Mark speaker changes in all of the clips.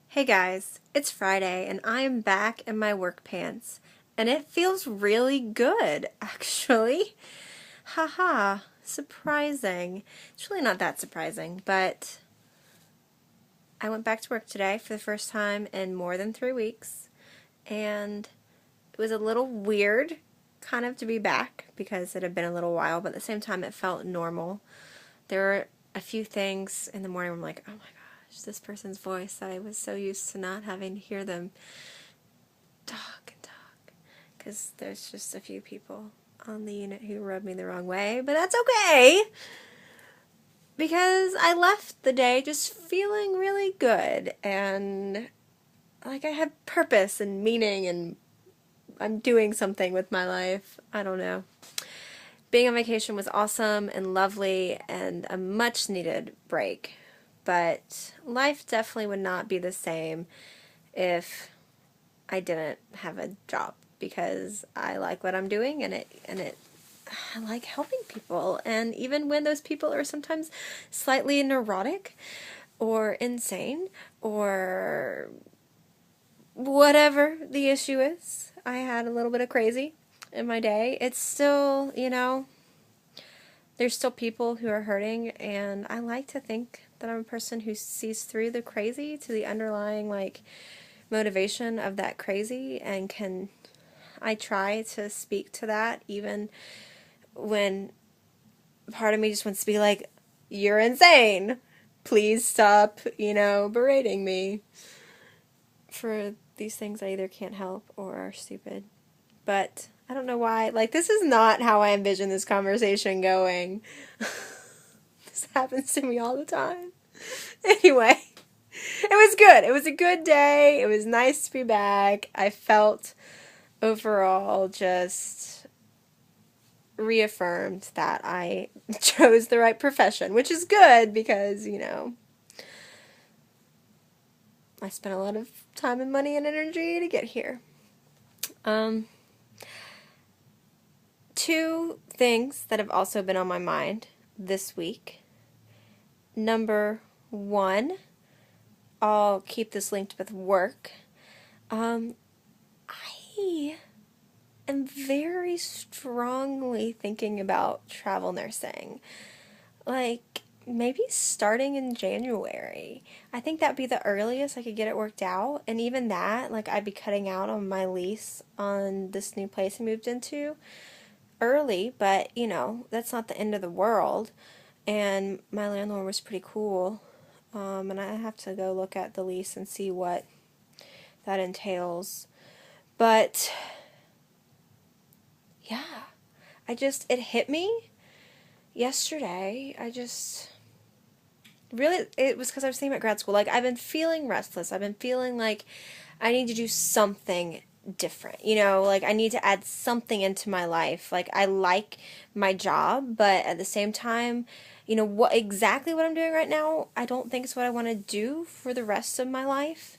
Speaker 1: Hey guys, it's Friday and I am back in my work pants and it feels really good, actually. Haha, surprising. It's really not that surprising, but I went back to work today for the first time in more than 3 weeks and it was a little weird kind of to be back because it had been a little while, but at the same time it felt normal. There were a few things in the morning where I'm like, oh my gosh, this person's voice, I was so used to not having to hear them talk and talk, because there's just a few people on the unit who rubbed me the wrong way, but that's okay, because I left the day just feeling really good, and like I have purpose and meaning, and I'm doing something with my life. I don't know. Being on vacation was awesome and lovely and a much needed break, but life definitely would not be the same if I didn't have a job, because I like what I'm doing, and I like helping people, and even when those people are sometimes slightly neurotic or insane or whatever the issue is, I had a little bit of crazy in my day. It's still, there's still people who are hurting, and I like to think that I'm a person who sees through the crazy to the underlying, motivation of that crazy, and I try to speak to that even when part of me just wants to be like, you're insane. Please stop, berating me for these things I either can't help or are stupid. But I don't know why. This is not how I envision this conversation going. This happens to me all the time. Anyway, it was good. It was a good day. It was nice to be back. I felt overall just reaffirmed that I chose the right profession, which is good because, I spent a lot of time and money and energy to get here. Two things that have also been on my mind this week. Number one, I'll keep this linked with work. I am very strongly thinking about travel nursing. Maybe starting in January. I think that'd be the earliest I could get it worked out. And even that, I'd be cutting out on my lease on this new place I moved into early, but, that's not the end of the world. And my landlord was pretty cool. And I have to go look at the lease and see what that entails. But yeah, it hit me yesterday. It was because I was thinking about grad school. I've been feeling restless. I've been feeling like I need to do something different. I need to add something into my life. I like my job, but at the same time, what I'm doing right now, I don't think is what I want to do for the rest of my life.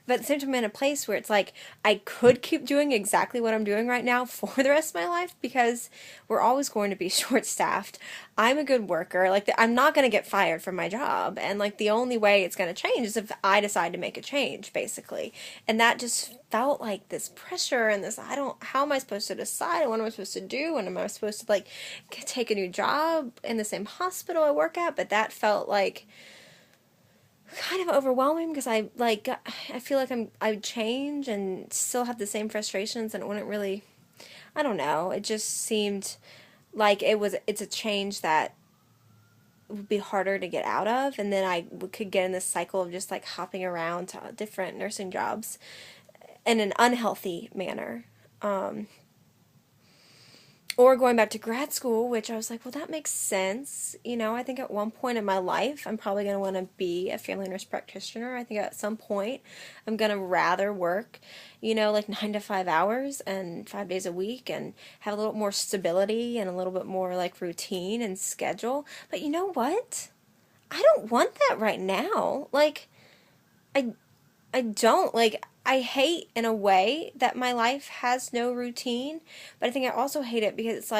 Speaker 1: But at the same time, I'm in a place where it's I could keep doing exactly what I'm doing right now for the rest of my life, because we're always going to be short-staffed. I'm a good worker. I'm not going to get fired from my job. And, the only way it's going to change is if I decide to make a change, basically. And that just felt like this pressure and this, how am I supposed to decide? What am I supposed to do? And am I supposed to, take a new job in the same hospital I work at? But that felt kind of overwhelming, because I feel like I would change and still have the same frustrations, and it wouldn't really, I don't know, it just seemed like it's a change that would be harder to get out of, and then I could get in this cycle of just hopping around to different nursing jobs in an unhealthy manner. Or going back to grad school, which I was like, well, that makes sense. I think at one point in my life, I'm probably going to want to be a family nurse practitioner. I think at some point, I'm going to rather work, 9 to 5 hours and 5 days a week, and have a little more stability and a little bit more routine and schedule. But you know what? I don't want that right now. I don't. I hate, in a way, that my life has no routine, but I think I also hate it because it's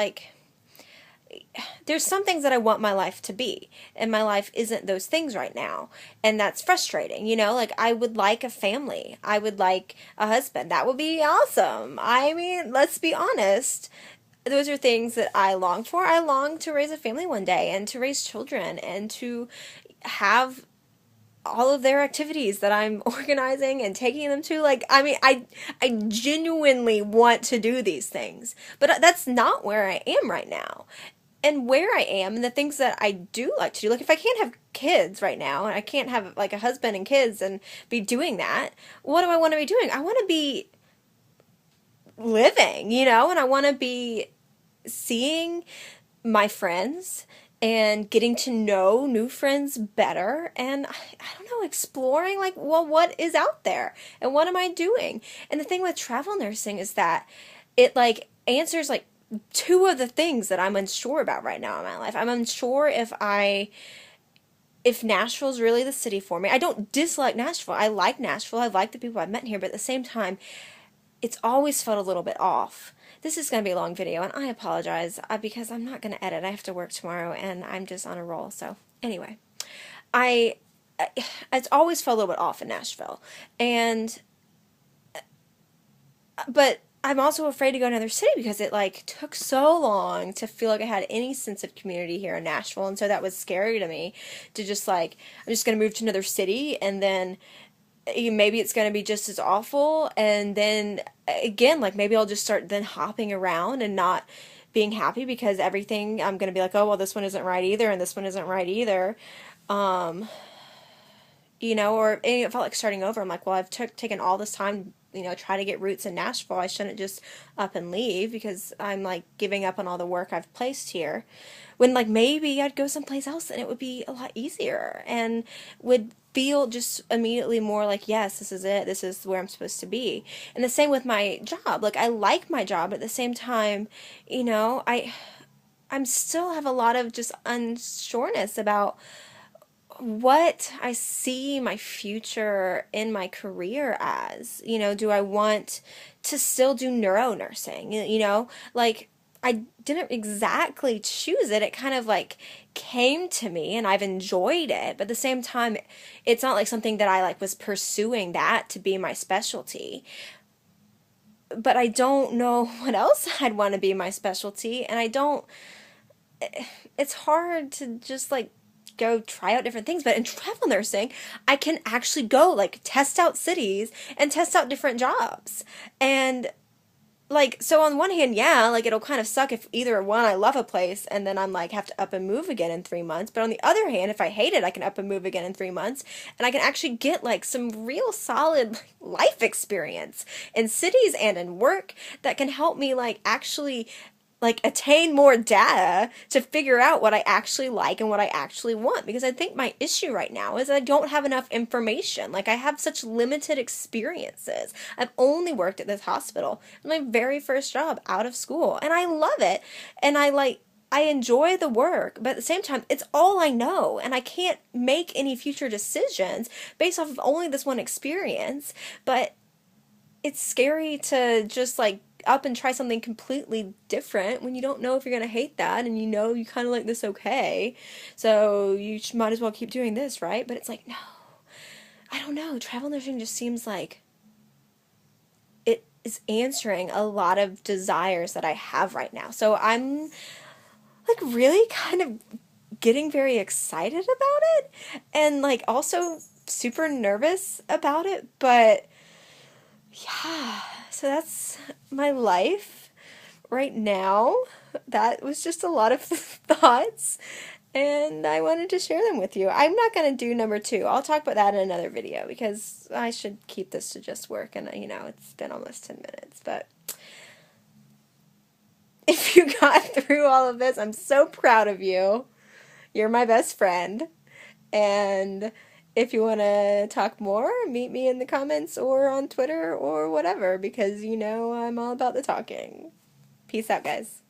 Speaker 1: there's some things that I want my life to be, and my life isn't those things right now. And that's frustrating, like I would like a family. I would like a husband. That would be awesome. I mean, let's be honest. Those are things that I long for. I long to raise a family one day and to raise children and to have all of their activities that I'm organizing and taking them to. Like, I mean, I genuinely want to do these things, but that's not where I am right now. And where I am and the things that I do like to do, like if I can't have kids right now and I can't have like a husband and kids and be doing that, what do I want to be doing? I want to be living, and I want to be seeing my friends and getting to know new friends better, and I don't know, exploring like, well, what is out there and what am I doing? And the thing with travel nursing is that it like answers like two of the things that I'm unsure about right now in my life. I'm unsure if Nashville's really the city for me. I don't dislike Nashville. I like Nashville. I like the people I've met here, but at the same time, it's always felt a little bit off. This is going to be a long video, and I apologize because I'm not going to edit. I have to work tomorrow, and I'm just on a roll. So anyway, it's always felt a little bit off in Nashville, but I'm also afraid to go to another city because it like took so long to feel like I had any sense of community here in Nashville, and so that was scary to me to just like, I'm just going to move to another city and then maybe it's going to be just as awful, and then again, like maybe I'll just start then hopping around and not being happy because everything I'm going to be like, oh well, this one isn't right either and this one isn't right either. Or it felt like starting over. I'm like, well, I've taken all this time, try to get roots in Nashville. I shouldn't just up and leave because I'm like giving up on all the work I've placed here, when like maybe I'd go someplace else and it would be a lot easier and would feel just immediately more like, yes, this is it, this is where I'm supposed to be. And the same with my job. Like, I like my job, but at the same time, I'm still have a lot of just unsureness about what I see my future in my career as. Do I want to still do neuro nursing? Like, I didn't exactly choose it. It kind of like came to me and I've enjoyed it. But at the same time, it's not like something that I like was pursuing that to be my specialty. But I don't know what else I'd want to be my specialty. And it's hard to just like go try out different things. But in travel nursing, I can actually go like test out cities and test out different jobs. And like, so on one hand, yeah, like it'll kind of suck if either one, I love a place and then I'm like have to up and move again in 3 months. But on the other hand, if I hate it, I can up and move again in 3 months and I can actually get like some real solid life experience in cities and in work that can help me like actually like attain more data to figure out what I actually like and what I actually want. Because I think my issue right now is I don't have enough information. Like, I have such limited experiences. I've only worked at this hospital. It's my very first job out of school, and I love it. And I enjoy the work, but at the same time, it's all I know, and I can't make any future decisions based off of only this one experience. But it's scary to just like up and try something completely different when you don't know if you're going to hate that, and you kind of like this okay, so you might as well keep doing this, right? But it's like, no, I don't know. Travel nursing just seems like it is answering a lot of desires that I have right now. So I'm like really kind of getting very excited about it and like also super nervous about it, but yeah, so that's my life right now. That was just a lot of thoughts, and I wanted to share them with you. I'm not going to do number 2. I'll talk about that in another video because I should keep this to just work, and it's been almost 10 minutes, but if you got through all of this, I'm so proud of you. You're my best friend, and if you want to talk more, meet me in the comments or on Twitter or whatever, because I'm all about the talking. Peace out, guys.